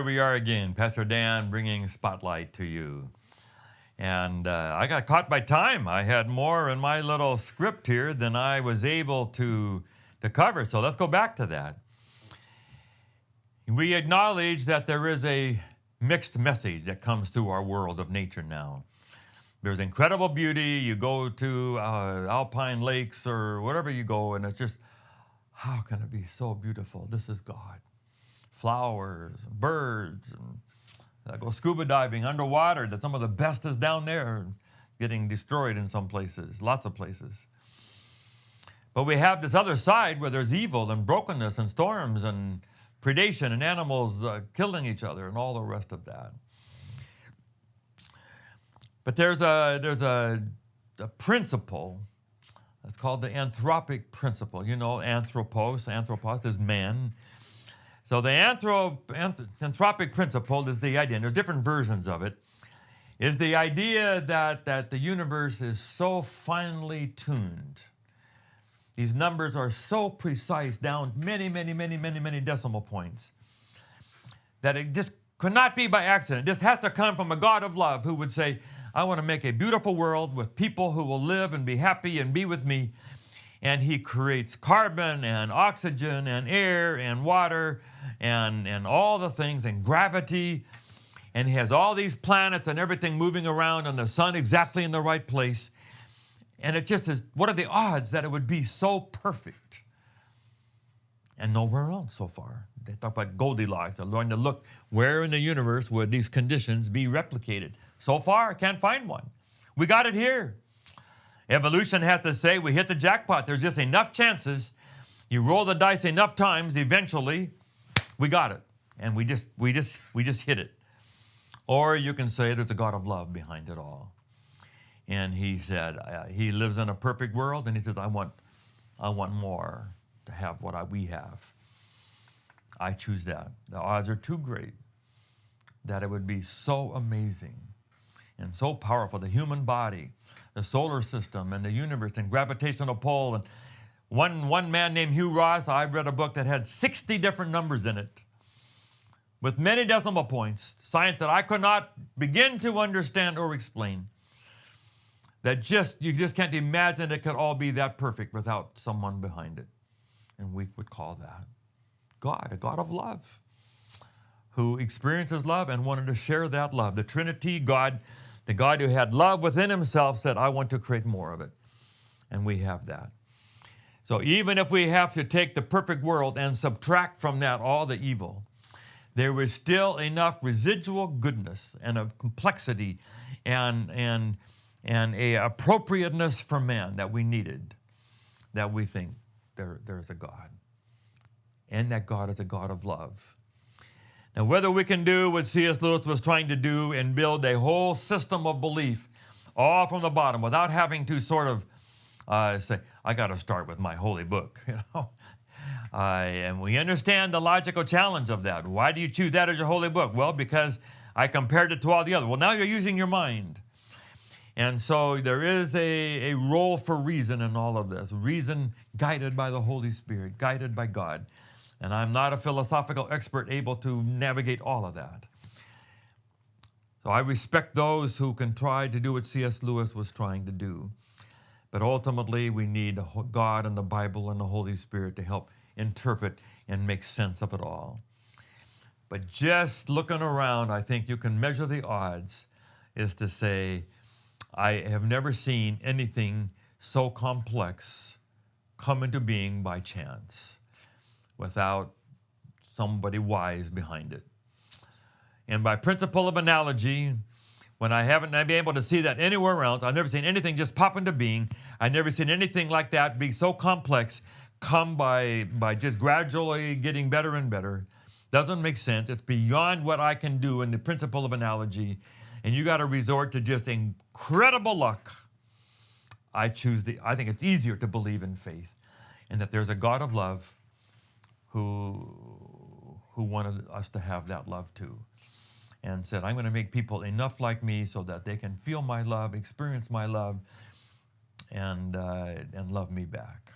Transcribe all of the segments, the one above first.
we are again. Pastor Dan bringing Spotlight to you. And I got caught by time. I had more in my little script here than I was able to cover. So let's go back to that. We acknowledge that there is a mixed message that comes through our world of nature now. There's incredible beauty. You go to alpine lakes or wherever you go, and it's just, how can it be so beautiful? This is God. Flowers, birds, and I go scuba diving underwater. That some of the best is down there, getting destroyed in some places, lots of places. But we have this other side where there's evil and brokenness and storms and predation and animals killing each other and all the rest of that. But there's a principle. It's called the anthropic principle. You know, anthropos is man. So the anthropic principle is the idea, and there's different versions of it, is the idea that the universe is so finely tuned. These numbers are so precise, down many decimal points, that it just could not be by accident. This has to come from a God of love who would say, I want to make a beautiful world with people who will live and be happy and be with me. And he creates carbon and oxygen and air and water and all the things and gravity. And he has all these planets and everything moving around and the sun exactly in the right place. And it just is, what are the odds that it would be so perfect? And nowhere else so far. They talk about Goldilocks. They're learning to look where in the universe would these conditions be replicated. So far, I can't find one. We got it here. Evolution has to say we hit the jackpot. There's just enough chances. You roll the dice enough times, eventually, we got it. And we just hit it. Or you can say there's a God of love behind it all. And he said, he lives in a perfect world, and he says, I want more to have what we have. I choose that. The odds are too great that it would be so amazing and so powerful. The human body, the solar system, and the universe, and gravitational pull. And one man named Hugh Ross, I read a book that had 60 different numbers in it with many decimal points, science that I could not begin to understand or explain. That you just can't imagine it could all be that perfect without someone behind it. And we would call that God, a God of love, who experiences love and wanted to share that love. The Trinity God, the God who had love within himself, said, I want to create more of it. And we have that. So even if we have to take the perfect world and subtract from that all the evil, there is still enough residual goodness and a complexity and a appropriateness for man that we needed, that we think there's a God. And that God is a God of love. Now, whether we can do what C.S. Lewis was trying to do and build a whole system of belief all from the bottom without having to sort of say, I got to start with my holy book. And we understand the logical challenge of that. Why do you choose that as your holy book? Well, because I compared it to all the others. Well, now you're using your mind. And so there is a role for reason in all of this. Reason guided by the Holy Spirit, guided by God. And I'm not a philosophical expert able to navigate all of that. So I respect those who can try to do what C.S. Lewis was trying to do. But ultimately, we need God and the Bible and the Holy Spirit to help interpret and make sense of it all. But just looking around, I think you can measure the odds, is to say, I have never seen anything so complex come into being by chance without somebody wise behind it. And by principle of analogy, when I haven't been able to see that anywhere else, I've never seen anything just pop into being. I've never seen anything like that be so complex come by just gradually getting better and better. Doesn't make sense. It's beyond what I can do in the principle of analogy. And you got to resort to just incredible luck. I think it's easier to believe in faith and that there's a God of love who wanted us to have that love too. And said, I'm going to make people enough like me so that they can feel my love, experience my love, and love me back.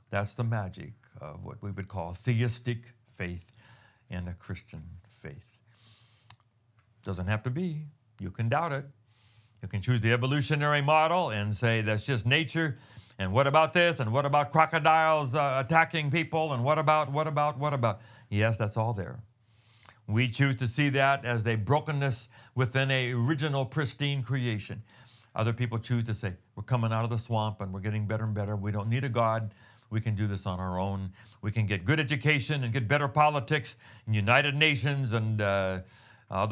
That's the magic of what we would call theistic faith and a Christian faith. Doesn't have to be. You can doubt it. You can choose the evolutionary model and say that's just nature. And what about this? And what about crocodiles attacking people? And what about? Yes, that's all there. We choose to see that as a brokenness within a original pristine creation. Other people choose to say, we're coming out of the swamp and we're getting better and better. We don't need a God. We can do this on our own. We can get good education and get better politics and United Nations and the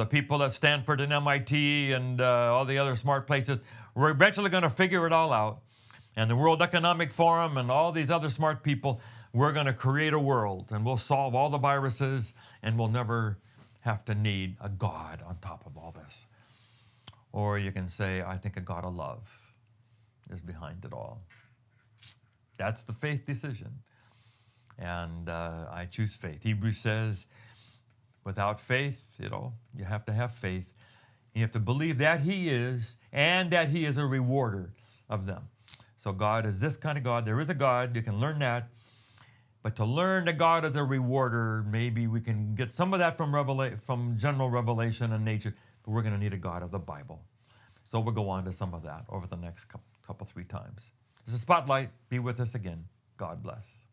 people at Stanford and MIT and all the other smart places. We're eventually going to figure it all out. And the World Economic Forum and all these other smart people, we're going to create a world and we'll solve all the viruses and we'll never have to need a God on top of all this. Or you can say, I think a God of love is behind it all. That's the faith decision. And I choose faith. Hebrews says, without faith, you have to have faith. You have to believe that He is and that He is a rewarder of them. So God is this kind of God. There is a God. You can learn that. But to learn that God is a rewarder, maybe we can get some of that from general revelation and nature, but we're going to need a God of the Bible. So we'll go on to some of that over the next couple 3 times. This is Spotlight. Be with us again. God bless.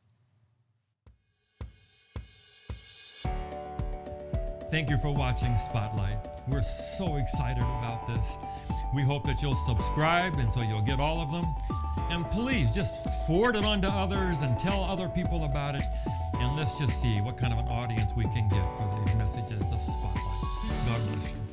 Thank you for watching Spotlight. We're so excited about this. We hope that you'll subscribe and so you'll get all of them. And please just forward it on to others and tell other people about it. And let's just see what kind of an audience we can get for these messages of Spotlight. God bless you.